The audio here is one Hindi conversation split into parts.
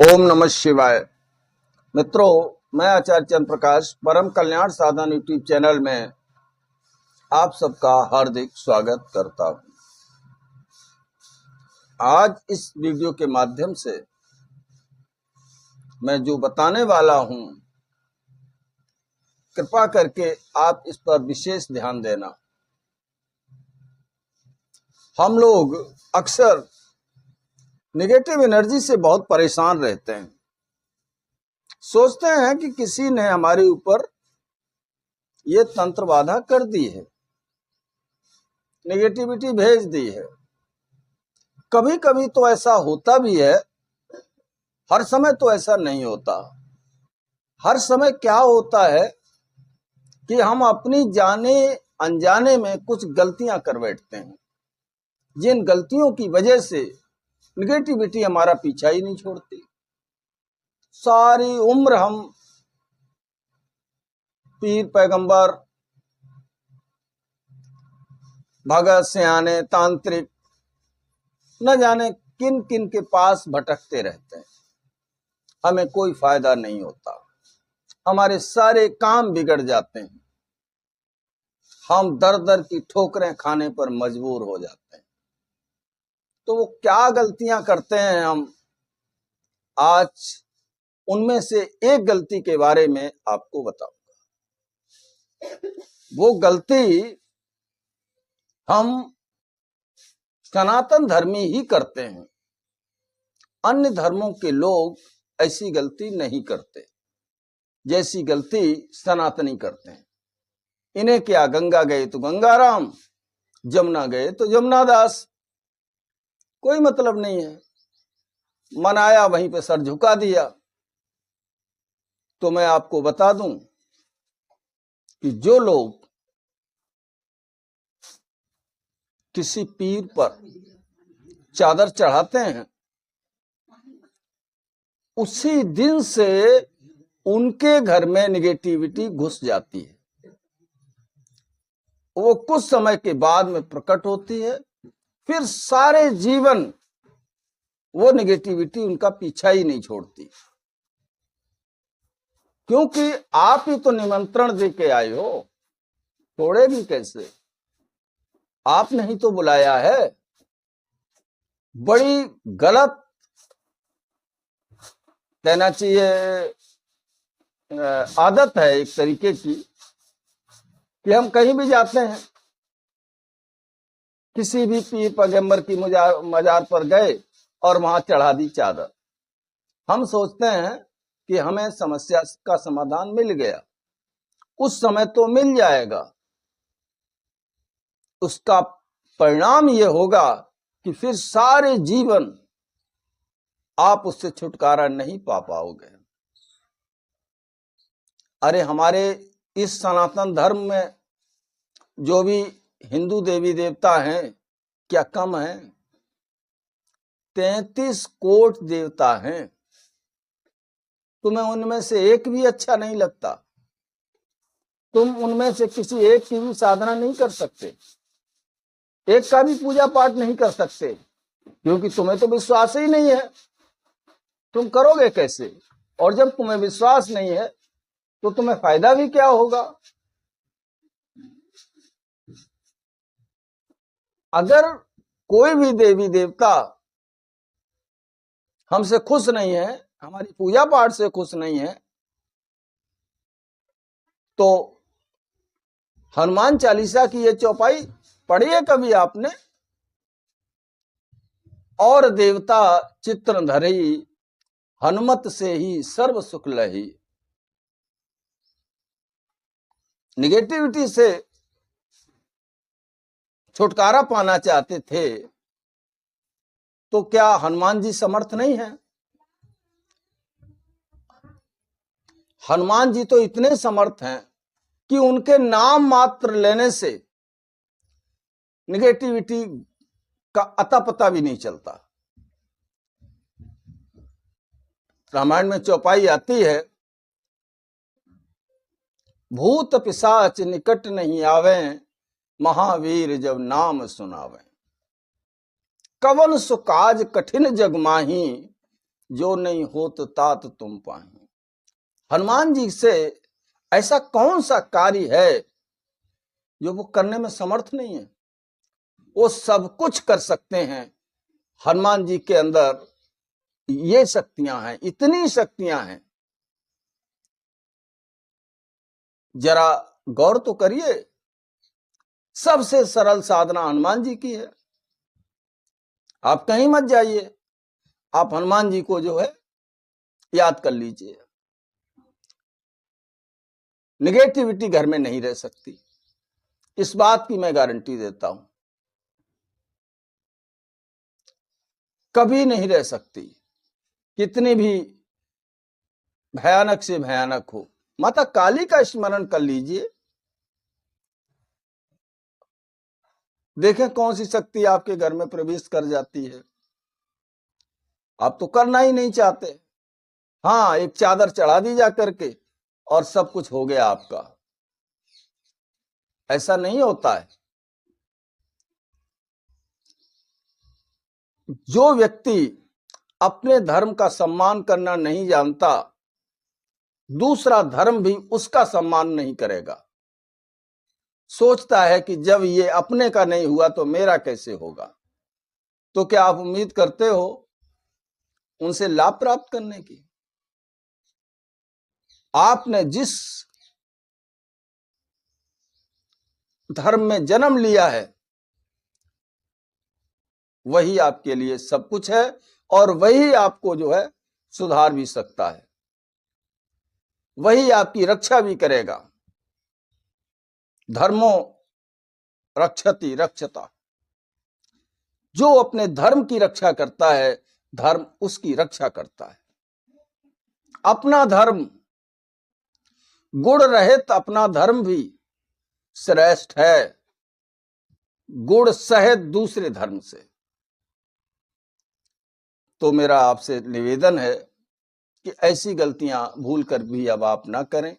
ओम नमः शिवाय। मित्रों, मैं आचार्य चंद्र प्रकाश परम कल्याण साधन यूट्यूब चैनल में आप सबका हार्दिक स्वागत करता हूं। आज इस वीडियो के माध्यम से मैं जो बताने वाला हूं, कृपा करके आप इस पर विशेष ध्यान देना। हम लोग अक्सर नेगेटिव एनर्जी से बहुत परेशान रहते हैं। सोचते हैं कि किसी ने हमारे ऊपर ये तंत्र बाधा कर दी है, नेगेटिविटी भेज दी है। कभी कभी तो ऐसा होता भी है, हर समय तो ऐसा नहीं होता। हर समय क्या होता है कि हम अपनी जाने अनजाने में कुछ गलतियां कर बैठते हैं, जिन गलतियों की वजह से नेगेटिविटी हमारा पीछा ही नहीं छोड़ती। सारी उम्र हम पीर पैगंबर, भगत सियाने, तांत्रिक न जाने किन किन के पास भटकते रहते हैं। हमें कोई फायदा नहीं होता, हमारे सारे काम बिगड़ जाते हैं, हम दर दर की ठोकरें खाने पर मजबूर हो जाते हैं। तो वो क्या गलतियां करते हैं हम, आज उनमें से एक गलती के बारे में आपको बताऊंगा। वो गलती हम सनातन धर्मी ही करते हैं, अन्य धर्मों के लोग ऐसी गलती नहीं करते जैसी गलती सनातनी करते हैं। इन्हें क्या, गंगा गए तो गंगाराम, जमुना गए तो जमुनादास, कोई मतलब नहीं है। मनाया वहीं पे सर झुका दिया। तो मैं आपको बता दूं कि जो लोग किसी पीर पर चादर चढ़ाते हैं, उसी दिन से उनके घर में निगेटिविटी घुस जाती है। वो कुछ समय के बाद में प्रकट होती है, फिर सारे जीवन वो निगेटिविटी उनका पीछा ही नहीं छोड़ती। क्योंकि आप ही तो निमंत्रण दे के आए हो, छोड़ेगी कैसे? आपने ही तो बुलाया है। बड़ी गलत कहना चाहिए आदत है एक तरीके की कि हम कहीं भी जाते हैं, किसी भी पीर पैगंबर की मजार पर गए और वहां चढ़ा दी चादर। हम सोचते हैं कि हमें समस्या का समाधान मिल गया। उस समय तो मिल जाएगा, उसका परिणाम यह होगा कि फिर सारे जीवन आप उससे छुटकारा नहीं पा पाओगे। अरे हमारे इस सनातन धर्म में जो भी हिंदू देवी देवता हैं, क्या कम हैं? 33 कोट देवता हैं। तुम्हें उनमें से एक भी अच्छा नहीं लगता? तुम उनमें से किसी एक की भी साधना नहीं कर सकते, एक का भी पूजा पाठ नहीं कर सकते, क्योंकि तुम्हें तो विश्वास ही नहीं है। तुम करोगे कैसे? और जब तुम्हें विश्वास नहीं है तो तुम्हें फायदा भी क्या होगा? अगर कोई भी देवी देवता हमसे खुश नहीं है, हमारी पूजा पाठ से खुश नहीं है, तो हनुमान चालीसा की ये चौपाई पढ़ी है कभी आपने? और देवता चित्र धरी, हनुमत से ही सर्व सुख लही। निगेटिविटी से छुटकारा पाना चाहते थे तो क्या हनुमान जी समर्थ नहीं है? हनुमान जी तो इतने समर्थ हैं कि उनके नाम मात्र लेने से निगेटिविटी का अता पता भी नहीं चलता। रामायण में चौपाई आती है, भूत पिशाच निकट नहीं आवे, महावीर जब नाम सुनावे। कवन सुकाज कठिन जग माही, जो नहीं होत तात तुम पाहीं। हनुमान जी से ऐसा कौन सा कार्य है जो वो करने में समर्थ नहीं है? वो सब कुछ कर सकते हैं। हनुमान जी के अंदर ये शक्तियां हैं, इतनी शक्तियां हैं। जरा गौर तो करिए, सबसे सरल साधना हनुमान जी की है। आप कहीं मत जाइए, आप हनुमान जी को जो है याद कर लीजिए। निगेटिविटी घर में नहीं रह सकती, इस बात की मैं गारंटी देता हूं, कभी नहीं रह सकती, कितनी भी भयानक से भयानक हो। माता काली का स्मरण कर लीजिए, देखें कौन सी शक्ति आपके घर में प्रवेश कर जाती है। आप तो करना ही नहीं चाहते। हाँ, एक चादर चढ़ा दी जा करके और सब कुछ हो गया आपका। ऐसा नहीं होता है। जो व्यक्ति अपने धर्म का सम्मान करना नहीं जानता, दूसरा धर्म भी उसका सम्मान नहीं करेगा। सोचता है कि जब ये अपने का नहीं हुआ तो मेरा कैसे होगा। तो क्या आप उम्मीद करते हो उनसे लाभ प्राप्त करने की? आपने जिस धर्म में जन्म लिया है वही आपके लिए सब कुछ है, और वही आपको जो है सुधार भी सकता है, वही आपकी रक्षा भी करेगा। धर्मो रक्षति रक्षता। जो अपने धर्म की रक्षा करता है, धर्म उसकी रक्षा करता है। अपना धर्म गुण रहित अपना धर्म भी श्रेष्ठ है, गुण सहित दूसरे धर्म से। तो मेरा आपसे निवेदन है कि ऐसी गलतियां भूल कर भी अब आप ना करें।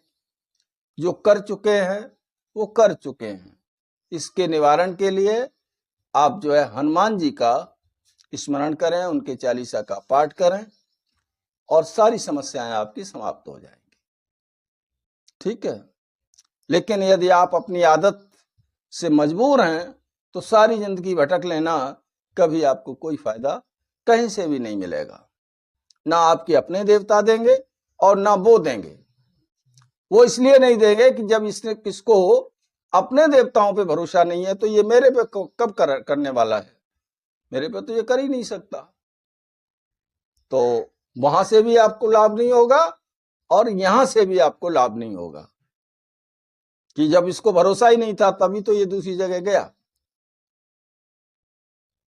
जो कर चुके हैं वो कर चुके हैं। इसके निवारण के लिए आप जो है हनुमान जी का स्मरण करें, उनके चालीसा का पाठ करें और सारी समस्याएं आपकी समाप्त हो जाएंगी। ठीक है। लेकिन यदि आप अपनी आदत से मजबूर हैं तो सारी जिंदगी भटक लेना, कभी आपको कोई फायदा कहीं से भी नहीं मिलेगा। ना आपके अपने देवता देंगे और ना वो देंगे। वो इसलिए नहीं देंगे कि जब इसने किसको अपने देवताओं पे भरोसा नहीं है तो ये मेरे पे कब करने वाला है, मेरे पे तो ये कर ही नहीं सकता। तो वहां से भी आपको लाभ नहीं होगा और यहां से भी आपको लाभ नहीं होगा कि जब इसको भरोसा ही नहीं था तभी तो ये दूसरी जगह गया।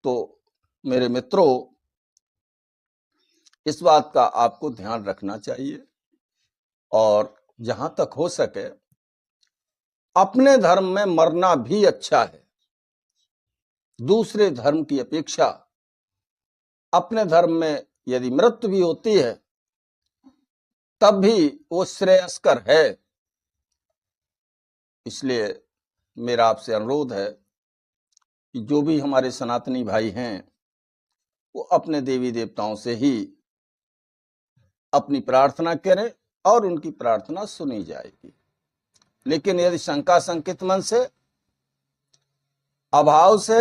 तो मेरे मित्रों, इस बात का आपको ध्यान रखना चाहिए और जहां तक हो सके अपने धर्म में मरना भी अच्छा है। दूसरे धर्म की अपेक्षा अपने धर्म में यदि मृत्यु भी होती है तब भी वो श्रेयस्कर है। इसलिए मेरा आपसे अनुरोध है कि जो भी हमारे सनातनी भाई हैं वो अपने देवी देवताओं से ही अपनी प्रार्थना करें और उनकी प्रार्थना सुनी जाएगी। लेकिन यदि शंका संकित मन से, अभाव से,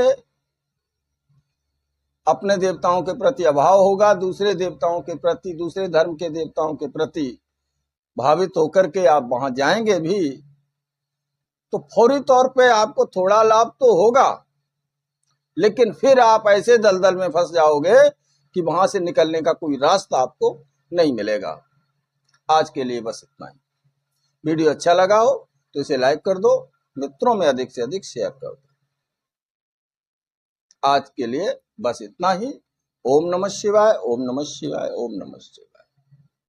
अपने देवताओं के प्रति अभाव होगा, दूसरे देवताओं के प्रति, दूसरे धर्म के देवताओं के प्रति भावित होकर के आप वहां जाएंगे भी तो फौरी तौर पे आपको थोड़ा लाभ तो होगा, लेकिन फिर आप ऐसे दलदल में फंस जाओगे कि वहां से निकलने का कोई रास्ता आपको नहीं मिलेगा। आज के लिए बस इतना ही। वीडियो अच्छा लगा हो तो इसे लाइक कर दो, मित्रों में अधिक से अधिक शेयर कर दो। आज के लिए बस इतना ही। ओम नमः शिवाय, ओम नमः शिवाय, ओम नमः शिवाय।